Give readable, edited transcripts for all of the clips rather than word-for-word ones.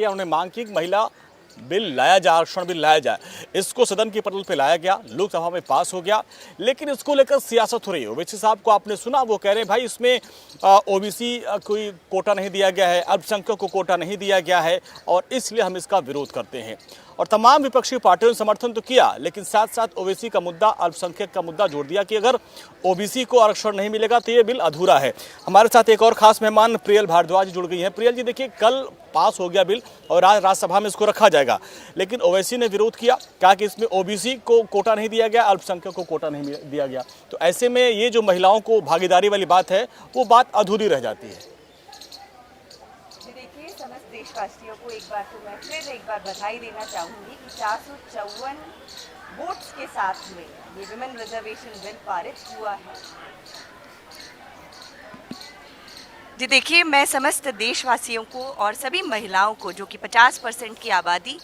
उन्होंने मांग की कि महिला बिल लाया जाए, आरक्षण बिल लाया जाए। इसको सदन की पटल पे लाया गया, लोकसभा में पास हो गया, लेकिन इसको लेकर सियासत हो रही है। ओवैसी साहब को आपने सुना, वो कह रहे हैं भाई इसमें ओबीसी कोई कोटा नहीं दिया गया है, अल्पसंख्यक को कोटा नहीं दिया गया है और इसलिए हम इसका विरोध करते हैं। और तमाम विपक्षी पार्टियों ने समर्थन तो किया, लेकिन साथ साथ ओबीसी का मुद्दा, अल्पसंख्यक का मुद्दा जोड़ दिया कि अगर ओबीसी को आरक्षण नहीं मिलेगा तो ये बिल अधूरा है। हमारे साथ एक और खास मेहमान प्रियल भारद्वाज जुड़ गई हैं। प्रियल जी, देखिए कल पास हो गया बिल और आज राज्यसभा में इसको रखा जाएगा, लेकिन ओवैसी ने विरोध किया, कहा कि इसमें ओबीसी को कोटा नहीं दिया गया, अल्पसंख्यक को कोटा नहीं दिया गया। तो ऐसे में ये जो महिलाओं को भागीदारी वाली बात है वो बात अधूरी रह जाती है। देखिए, समस्त देशवासियों को एक बार तो मैं फिर एक बार बधाई देना चाहूँगी कि 454 वोट्स के साथ में ये विमेन रिजर्वेशन बिल पारित हुआ है। जी देखिए, मैं समस्त देशवासियों को और सभी महिलाओं को, जो कि 50% की आबादी,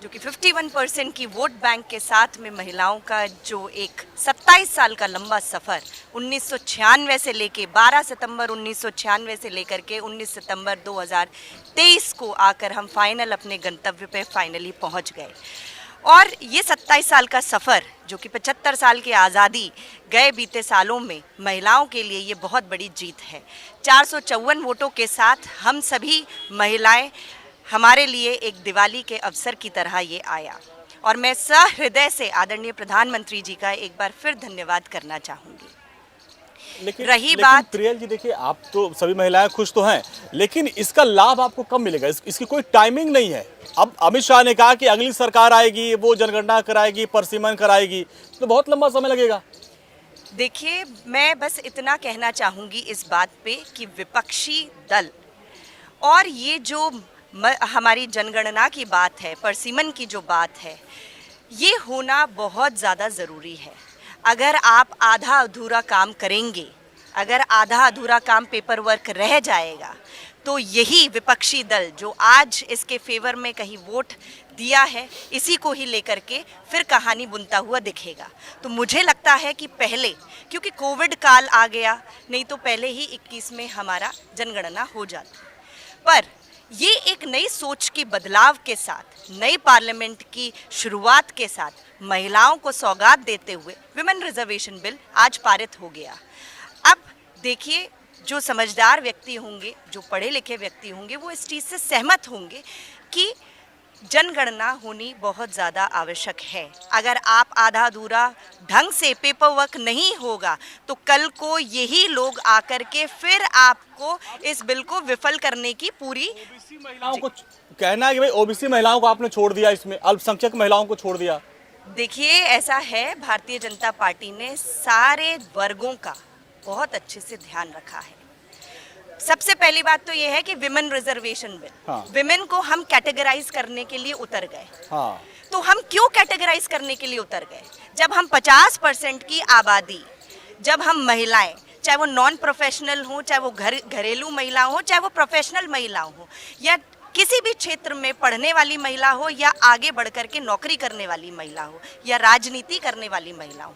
जो कि 51% की वोट बैंक के साथ में महिलाओं का जो एक 27 साल का लंबा सफ़र 1996 से लेके 12 सितंबर 1996 से लेकर के 19 सितंबर 2023 को आकर हम फाइनल अपने गंतव्य पे फाइनली पहुंच गए। और ये 27 साल का सफ़र, जो कि 75 साल की आज़ादी गए बीते सालों में महिलाओं के लिए ये बहुत बड़ी जीत है। 454 वोटों के साथ हम सभी महिलाएं, हमारे लिए एक दिवाली के अवसर की तरह ये आया और मैं सहृदय से आदरणीय प्रधानमंत्री जी का एक बार फिर धन्यवाद करना चाहूँगी। लेकिन प्रियल जी, देखिए आप तो सभी महिलाएं खुश तो हैं, लेकिन इसका लाभ आपको कब मिलेगा? इसकी कोई टाइमिंग नहीं है। अब अमित शाह ने कहा कि अगली सरकार आएगी, वो जनगणना कराएगी, परसीमन कराएगी, तो बहुत लंबा समय लगेगा। देखिए, मैं बस इतना कहना चाहूँगी इस बात पे कि विपक्षी दल और ये जो हमारी जनगणना की बात है, परसीमन की जो बात है, ये होना बहुत ज़्यादा ज़रूरी है। अगर आप आधा अधूरा काम करेंगे, अगर आधा अधूरा काम पेपर वर्क रह जाएगा, तो यही विपक्षी दल जो आज इसके फेवर में कहीं वोट दिया है, इसी को ही लेकर के फिर कहानी बुनता हुआ दिखेगा। तो मुझे लगता है कि पहले, क्योंकि कोविड काल आ गया, नहीं तो पहले ही 21 में हमारा जनगणना हो जाता। पर ये एक नई सोच के बदलाव के साथ, नई पार्लियामेंट की शुरुआत के साथ महिलाओं को सौगात देते हुए विमेन रिजर्वेशन बिल आज पारित हो गया। अब देखिए, जो समझदार व्यक्ति होंगे, जो पढ़े लिखे व्यक्ति होंगे, वो इस चीज़ से सहमत होंगे कि जनगणना होनी बहुत ज़्यादा आवश्यक है। अगर आप आधा अधूरा ढंग से पेपर वर्क नहीं होगा तो कल को यही लोग आकर के फिर आपको इस बिल को विफल करने की पूरी ओबीसी महिलाओं को कहना है कि भाई ओबीसी महिलाओं को आपने छोड़ दिया, इसमें अल्पसंख्यक महिलाओं को छोड़ दिया। देखिए, ऐसा है, भारतीय जनता पार्टी ने सारे वर्गों का बहुत अच्छे से ध्यान रखा है। सबसे पहली बात तो ये है कि विमेन रिजर्वेशन बिल, विमेन को हम कैटेगराइज करने के लिए उतर गए। तो हम क्यों कैटेगराइज करने के लिए उतर गए? जब हम 50% की आबादी, जब हम महिलाएं, चाहे वो नॉन प्रोफेशनल हो, चाहे वो घरेलू महिला हो, चाहे वो प्रोफेशनल महिला हो, या किसी भी क्षेत्र में पढ़ने वाली महिला हो, या आगे बढ़ कर के नौकरी करने वाली महिला हो, या राजनीति करने वाली महिला हो,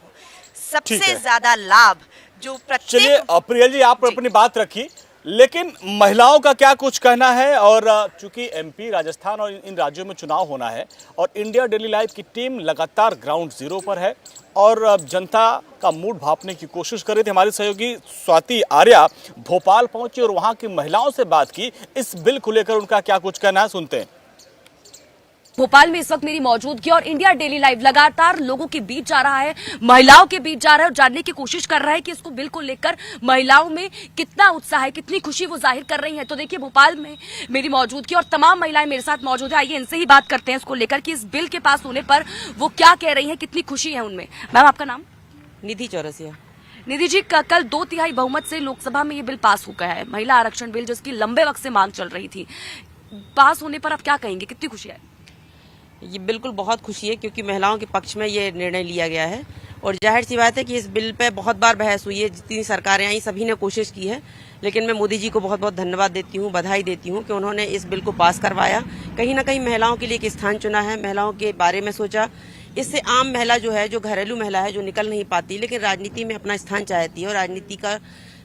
सबसे ज्यादा लाभ जो प्रत्येक। चलिए प्रियल जी, आप अपनी बात रखी, लेकिन महिलाओं का क्या कुछ कहना है? और चूंकि एमपी, राजस्थान और इन राज्यों में चुनाव होना है और इंडिया डेली लाइफ की टीम लगातार ग्राउंड जीरो पर है और जनता का मूड भांपने की कोशिश कर रही थी। हमारी सहयोगी स्वाति आर्या भोपाल पहुंची और वहां की महिलाओं से बात की। इस बिल को लेकर उनका क्या कुछ कहना है, सुनते हैं। भोपाल में इस वक्त मेरी मौजूदगी और इंडिया डेली लाइव लगातार लोगों के बीच जा रहा है, महिलाओं के बीच जा रहा है और जानने की कोशिश कर रहा है कि इसको बिल को लेकर महिलाओं में कितना उत्साह है, कितनी खुशी वो जाहिर कर रही हैं। तो देखिए, भोपाल में मेरी मौजूदगी और तमाम महिलाएं मेरे साथ मौजूद है। आइए इनसे ही बात करते हैं इसको लेकर कि इस बिल के पास होने पर वो क्या कह रही है, कितनी खुशी है उनमें। मैम, आपका नाम? निधि चौरसिया। निधि जी, कल 2/3 बहुमत से लोकसभा में ये बिल पास हो गया है, महिला आरक्षण बिल, जिसकी लंबे वक्त से मांग चल रही थी। पास होने पर आप क्या कहेंगे, कितनी खुशी है? ये बिल्कुल बहुत खुशी है, क्योंकि महिलाओं के पक्ष में ये निर्णय लिया गया है और जाहिर सी बात है कि इस बिल पे बहुत बार बहस हुई है, जितनी सरकारें आई सभी ने कोशिश की है, लेकिन मैं मोदी जी को बहुत बहुत धन्यवाद देती हूँ, बधाई देती हूँ कि उन्होंने इस बिल को पास करवाया। कहीं ना कहीं महिलाओं के लिए एक स्थान चुना है, महिलाओं के बारे में सोचा। इससे आम महिला जो है, जो घरेलू महिला है, जो निकल नहीं पाती लेकिन राजनीति में अपना स्थान चाहती है और राजनीति का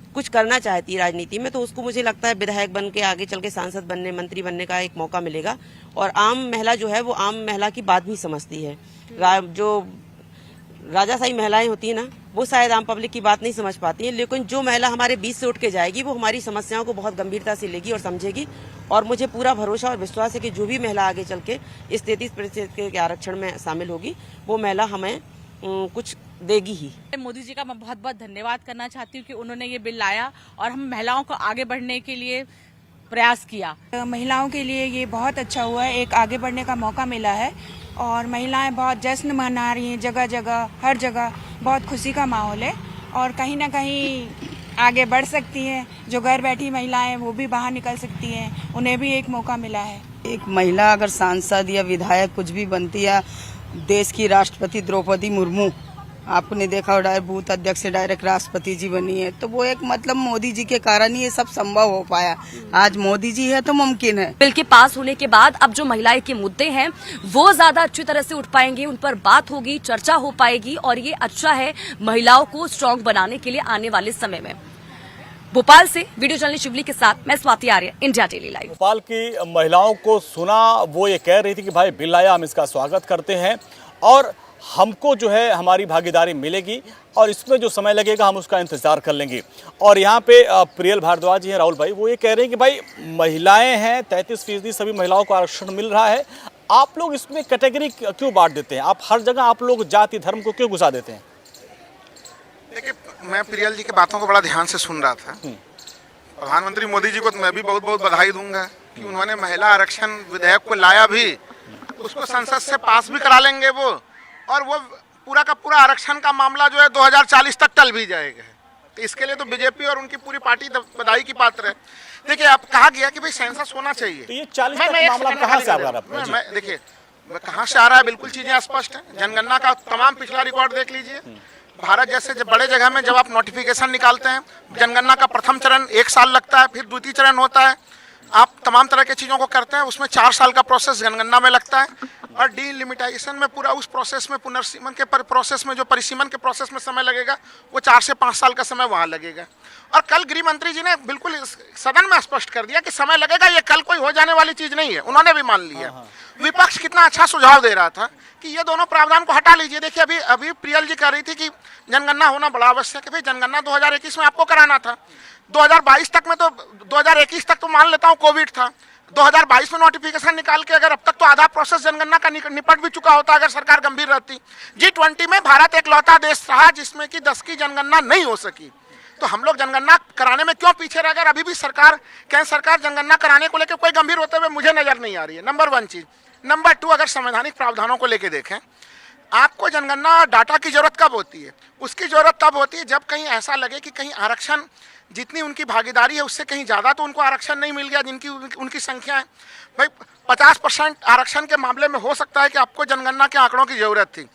कुछ करना चाहती है राजनीति में, तो उसको मुझे लगता है विधायक बन के आगे चल के सांसद बनने, मंत्री बनने का एक मौका मिलेगा। और आम महिला जो है वो आम महिला की बात भी समझती है। जो राजाशाही महिलाएं होती है ना, वो शायद आम पब्लिक की बात नहीं समझ पाती है, लेकिन जो महिला हमारे बीच से उठ के जाएगी वो हमारी समस्याओं को बहुत गंभीरता से लेगी और समझेगी। और मुझे पूरा भरोसा और विश्वास है कि जो भी महिला आगे चल के इस 33% के आरक्षण में शामिल होगी, वो महिला हमें कुछ देगी ही। मोदी जी का मैं बहुत बहुत धन्यवाद करना चाहती हूँ कि उन्होंने ये बिल लाया और हम महिलाओं को आगे बढ़ने के लिए प्रयास किया। महिलाओं के लिए ये बहुत अच्छा हुआ है, एक आगे बढ़ने का मौका मिला है और महिलाएं बहुत जश्न मना रही हैं, जगह जगह हर जगह बहुत खुशी का माहौल है और कहीं ना कहीं आगे बढ़ सकती हैं। जो घर बैठी महिलाएं वो भी बाहर निकल सकती हैं, उन्हें भी एक मौका मिला है। एक महिला अगर सांसद या विधायक कुछ भी बनती है, देश की राष्ट्रपति द्रौपदी मुर्मू आपने देखा हो, बूथ अध्यक्ष से डायरेक्ट राष्ट्रपति जी बनी है, तो वो एक मतलब मोदी जी के कारण ही ये सब संभव हो पाया। आज मोदी जी है तो मुमकिन है। बिल के पास होने के बाद अब जो महिलाएं के मुद्दे हैं वो ज्यादा अच्छी तरह से उठ पाएंगे, उन पर बात होगी, चर्चा हो पाएगी और ये अच्छा है महिलाओं को स्ट्रांग बनाने के लिए आने वाले समय में। भोपाल से वीडियो जर्नलिस्ट शिवली के साथ मैं स्वाति आर्य, इंडिया डेली लाइव। भोपाल की महिलाओं को सुना, वो ये कह रही थी कि भाई बिल आया, हम इसका स्वागत करते हैं और हमको जो है हमारी भागीदारी मिलेगी और इसमें जो समय लगेगा हम उसका इंतजार कर लेंगे। और यहाँ पे प्रियल भारद्वाज जी हैं, राहुल भाई, वो ये कह रहे हैं कि भाई महिलाएं हैं, 33% सभी महिलाओं को आरक्षण मिल रहा है, आप लोग इसमें कैटेगरी क्यों बांट देते हैं? आप हर जगह आप लोग जाति धर्म को क्यों घुसा देते हैं? देखिए, मैं प्रियल जी की बातों को बड़ा ध्यान से सुन रहा था। प्रधानमंत्री मोदी जी को तो मैं भी बहुत बहुत बधाई दूंगा कि उन्होंने महिला आरक्षण विधेयक को लाया भी, उसको संसद से पास भी करा लेंगे वो, और वो पूरा का पूरा आरक्षण का मामला जो है 2040 तक टल भी जाएगा। तो इसके लिए तो बीजेपी और उनकी पूरी पार्टी बधाई की पात्र है। देखिए, अब कहा गया कि भाई सेंसस होना चाहिए, तो ये 40 तक मामला कहाँ से आ रहा है? देखिए कहाँ से आ रहा है, बिल्कुल चीजें स्पष्ट है। जनगणना का तमाम पिछला रिकॉर्ड देख लीजिए। भारत जैसे जब बड़े जगह में जब आप नोटिफिकेशन निकालते हैं, जनगणना का प्रथम चरण 1 साल लगता है, फिर द्वितीय चरण होता है, आप तमाम तरह की चीज़ों को करते हैं, उसमें 4 साल का प्रोसेस जनगणना में लगता है और डीलिमिटाइजेशन में पूरा उस प्रोसेस में पुनर्सीमन के प्रोसेस में जो परिसीमन के प्रोसेस में समय लगेगा वो 4 से 5 साल का समय वहाँ लगेगा। और कल गृह मंत्री जी ने बिल्कुल सदन में स्पष्ट कर दिया कि समय लगेगा, ये कल कोई हो जाने वाली चीज़ नहीं है, उन्होंने भी मान लिया। विपक्ष कितना अच्छा सुझाव दे रहा था कि ये दोनों प्रावधान को हटा लीजिए। देखिए, अभी प्रियल जी कह रही थी कि जनगणना होना बड़ा आवश्यक है। भाई जनगणना 2021 में आपको कराना था, 2022 तक में तो 2021 तक तो मान लेता हूँ कोविड था, 2022 में नोटिफिकेशन निकाल के अगर अब तक तो आधा प्रोसेस जनगणना का निपट भी चुका होता अगर सरकार गंभीर रहती। G20 में भारत एकलौता देश रहा जिसमें कि 10 की जनगणना नहीं हो सकी। तो हम लोग जनगणना कराने में क्यों पीछे रह गए? अभी भी केंद्र सरकार जनगणना कराने को लेकर कोई गंभीर होते हुए मुझे नजर नहीं आ रही है। नंबर 1 चीज। नंबर 2, अगर संवैधानिक प्रावधानों को लेकर देखें, आपको जनगणना डाटा की जरूरत कब होती है? उसकी जरूरत तब होती है जब कहीं ऐसा लगे कि कहीं आरक्षण जितनी उनकी भागीदारी है उससे कहीं ज़्यादा तो उनको आरक्षण नहीं मिल गया, जिनकी उनकी संख्या है। भाई 50% आरक्षण के मामले में हो सकता है कि आपको जनगणना के आंकड़ों की जरूरत थी।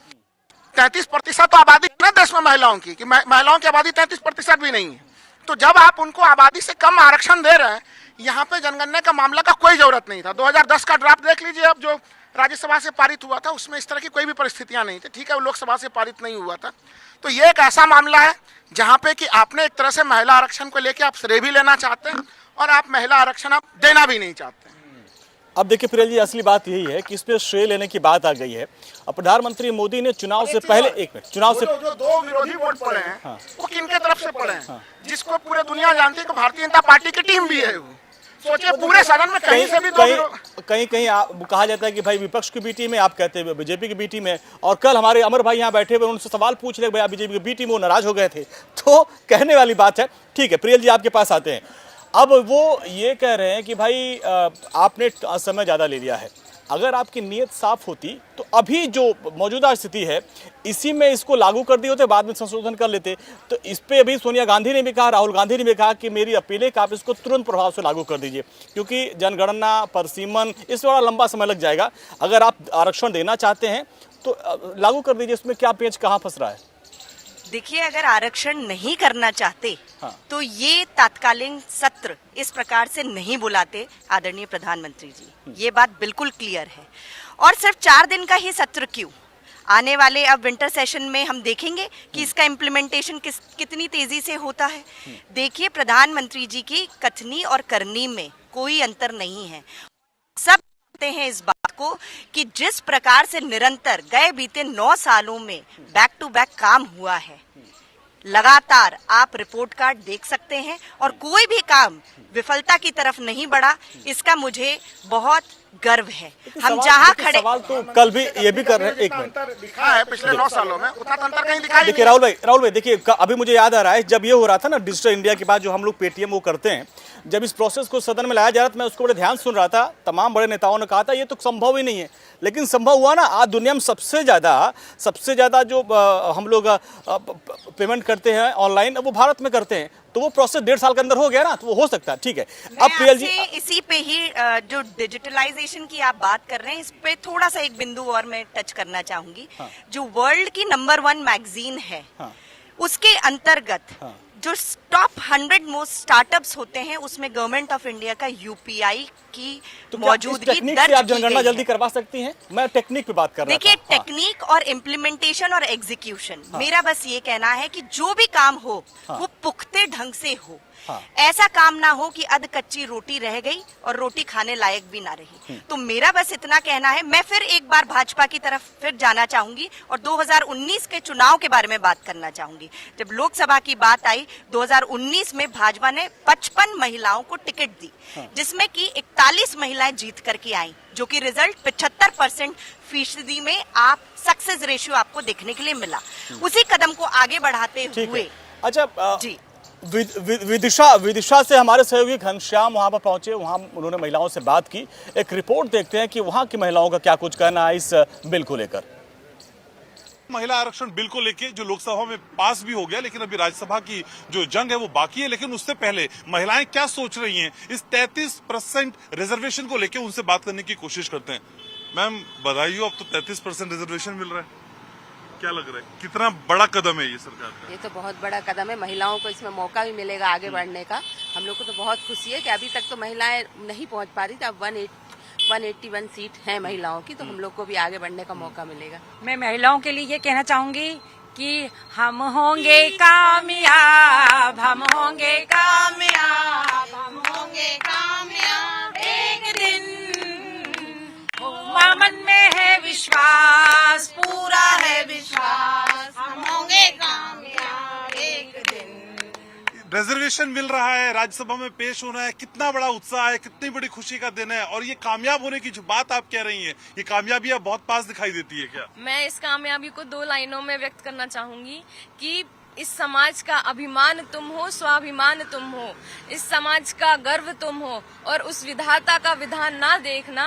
33% तो आबादी है ना देश में महिलाओं की, कि महिलाओं की आबादी 33% भी नहीं है। तो जब आप उनको आबादी से कम आरक्षण दे रहे हैं, यहाँ पे जनगणना का मामला का कोई जरूरत नहीं था। 2010 का ड्राफ्ट देख लीजिए, अब जो राज्यसभा से पारित हुआ था उसमें इस तरह की कोई भी परिस्थितियां नहीं थी। ठीक है, वो लोकसभा से पारित नहीं हुआ था। तो ये एक ऐसा मामला है जहाँ पे कि आपने एक तरह से महिला आरक्षण को लेकर आप श्रेय भी लेना चाहते हैं और आप महिला आरक्षण आप देना भी नहीं चाहते हैं। अब देखिए प्रियल जी, असली बात यही है कि इसमें श्रेय लेने की बात आ गई है। अब प्रधानमंत्री मोदी ने चुनाव से पहले चुनाव से जो 2 विरोधी वोट पड़े हैं वो किनके तरफ से पड़े हैं? जिसको पूरे दुनिया जानती है कि भारतीय जनता पार्टी की टीम भी है। वो सोचिए, पूरे सदन में कहीं से भी कहीं कहा जाता है कि भाई विपक्ष की बी टीम है, आप कहते हैं बीजेपी की बी टीम है। और कल हमारे अमर भाई यहाँ बैठे हुए, उनसे सवाल पूछ रहे भाई आप बीजेपी की बी टीम, वो नाराज हो गए थे। तो कहने वाली बात है। ठीक है प्रियल जी, आपके पास आते हैं। अब वो ये कह रहे हैं कि भाई आपने समय ज़्यादा ले लिया है। अगर आपकी नीयत साफ होती तो अभी जो मौजूदा स्थिति है इसी में इसको लागू कर दिए होते, बाद में संशोधन कर लेते। तो इस पे अभी सोनिया गांधी ने भी कहा, राहुल गांधी ने भी कहा कि मेरी अपील है कि आप इसको तुरंत प्रभाव से लागू कर दीजिए, क्योंकि जनगणना परिसीमन इस बड़ा लंबा समय लग जाएगा। अगर आप आरक्षण देना चाहते हैं तो लागू कर दीजिए। इसमें क्या पेच कहाँ फंस रहा है? देखिए, अगर आरक्षण नहीं करना चाहते तो ये तात्कालिक सत्र इस प्रकार से नहीं बुलाते आदरणीय प्रधानमंत्री जी। ये बात बिल्कुल क्लियर है। और सिर्फ 4 दिन का ही सत्र क्यों? आने वाले अब विंटर सेशन में हम देखेंगे कि इसका इम्प्लीमेंटेशन कितनी तेजी से होता है। देखिए, प्रधानमंत्री जी की कथनी और करनी में कोई अंतर नहीं है। सब जानते हैं इस बात को कि जिस प्रकार से निरंतर गए बीते 9 सालों में बैक टू बैक काम हुआ है, लगातार आप रिपोर्ट कार्ड देख सकते हैं और कोई भी काम विफलता की तरफ नहीं बढ़ा, इसका मुझे बहुत गर्व है। हम जहां खड़े, सवाल तो कल भी ये भी कर रहे हैं, एक मिनट दिखा है पिछले 9 सालों में, उतना अंतर कहीं दिखाई नहीं। देखिए राहुल भाई देखिए, अभी मुझे याद आ रहा है जब ये हो रहा था ना डिजिटल इंडिया के बाद जो हम लोग पेटीएम वो करते हैं, जब इस प्रोसेस को सदन में लाया जा रहा था, मैं उसको बड़े ध्यान सुन रहा था। तमाम बड़े नेताओं ने कहा था ये तो संभव ही नहीं है, लेकिन संभव हुआ ना। आज दुनिया में सबसे ज्यादा जो हम लोग पेमेंट करते हैं ऑनलाइन, वो भारत में करते हैं। तो वो प्रोसेस 1.5 साल के अंदर हो गया ना, तो वो हो सकता है। ठीक है, अब प्रियल जी इसी पे ही जो डिजिटलाइजेशन की आप बात कर रहे हैं, इस पे थोड़ा सा एक बिंदु और मैं टच करना चाहूंगी। जो वर्ल्ड की नंबर 1 मैगजीन है, उसके अंतर्गत जो टॉप 100 मोस्ट स्टार्टअप्स होते हैं, उसमें गवर्नमेंट ऑफ इंडिया का यूपीआई की मौजूदगी दर्ज आप जनगणना जल्दी करवा सकती हैं? मैं टेक्निक पे बात कर रहा था। देखिए, टेक्निक और इम्प्लीमेंटेशन और एग्जीक्यूशन, मेरा बस ये कहना है कि जो भी काम हो वो पुख्ते ढंग से हो। ऐसा काम ना हो कि अध कच्ची रोटी रह गई और रोटी खाने लायक भी ना रही। तो मेरा बस इतना कहना है। मैं फिर एक बार भाजपा की तरफ फिर जाना चाहूंगी और 2019 के चुनाव के बारे में बात करना चाहूंगी। जब लोकसभा की बात आई 2019 में, भाजपा ने 55 महिलाओं को टिकट दी, जिसमें कि 41 महिलाएं जीत करके आई, जो कि रिजल्ट 75% में आप सक्सेस रेशियो आपको देखने के लिए मिला। उसी कदम को आगे बढ़ाते हुए अच्छा जी विदिशा से हमारे सहयोगी घनश्याम वहां पर पहुंचे, वहां उन्होंने महिलाओं से बात की। एक रिपोर्ट देखते हैं कि वहां की महिलाओं का क्या कुछ कहना है इस बिल को लेकर। महिला आरक्षण बिल को लेके जो लोकसभा में पास भी हो गया, लेकिन अभी राज्यसभा की जो जंग है वो बाकी है। लेकिन उससे पहले महिलाएं क्या सोच रही हैं, इस 33% रिजर्वेशन को लेके उनसे बात करने की कोशिश करते हैं। मैम बधाई हो, अब तो 33% रिजर्वेशन मिल रहा है, क्या लग रहा है, कितना बड़ा कदम है ये सरकार का? ये तो बहुत बड़ा कदम है, महिलाओं को इसमें मौका भी मिलेगा आगे बढ़ने का। हम लोग को तो बहुत खुशी है कि अभी तक तो महिलाएं नहीं पहुंच पा रही थी, अब 181 सीट है महिलाओं की, तो हम लोग को भी आगे बढ़ने का मौका मिलेगा। मैं महिलाओं के लिए ये कहना चाहूंगी कि हम होंगे कामयाब, हम होंगे कामयाब, हम होंगे कामयाब एक दिन। मन में है विश्वास, पूरा है विश्वास, हम होंगे कामयाब एक दिन। रिजर्वेशन मिल रहा है, राज्यसभा में पेश होना है, कितना बड़ा उत्साह है, कितनी बड़ी खुशी का दिन है। और ये कामयाब होने की जो बात आप कह रही हैं, ये कामयाबी अब बहुत पास दिखाई देती है क्या? मैं इस कामयाबी को 2 लाइनों में व्यक्त करना चाहूंगी कि इस समाज का अभिमान तुम हो, स्वाभिमान तुम हो, इस समाज का गर्व तुम हो, और उस विधाता का विधान ना देखना,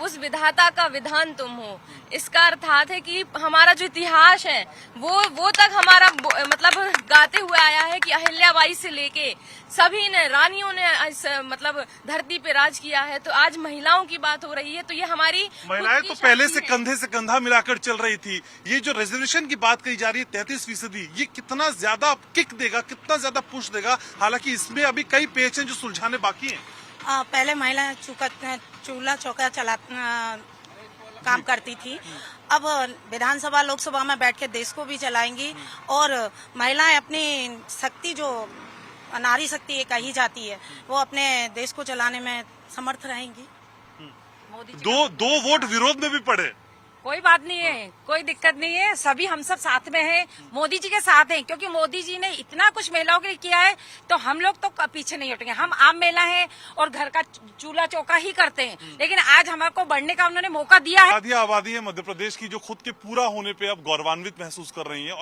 उस विधाता का विधान तुम हो। इसका अर्थात है कि हमारा जो इतिहास है वो तक हमारा मतलब गाते हुए आया है कि अहिल्याबाई से लेके सभी ने, रानियों ने मतलब धरती पे राज किया है। तो आज महिलाओं की बात हो रही है, तो ये हमारी महिलाएं तो पहले से कंधे से कंधा मिलाकर चल रही थी। ये जो रिजर्वेशन की बात कही जा रही है 33%, ये कितना ज्यादा किक देगा, कितना ज्यादा पुश देगा? हालांकि इसमें अभी कई पेच हैं जो सुलझाने बाकी हैं। पहले महिलाएं चूल्हा चौका काम करती थी, अब विधानसभा लोकसभा में बैठ के देश को भी चलाएंगी, और महिलाएं अपनी शक्ति, जो नारी शक्ति ये कही जाती है, वो अपने देश को चलाने में समर्थ रहेंगी। दो वोट विरोध में भी पड़े, कोई बात नहीं है, कोई दिक्कत नहीं है, सभी हम सब साथ में हैं, मोदी जी के साथ हैं, क्योंकि मोदी जी ने इतना कुछ महिलाओं के लिए किया है, तो हम लोग तो पीछे नहीं हटेंगे। हम आम महिला हैं और घर का चूल्हा चौका ही करते हैं, लेकिन आज हमको बढ़ने का उन्होंने मौका दिया है। आबादी है मध्य प्रदेश की, जो खुद के पूरा होने पे अब गौरवान्वित महसूस कर रही है।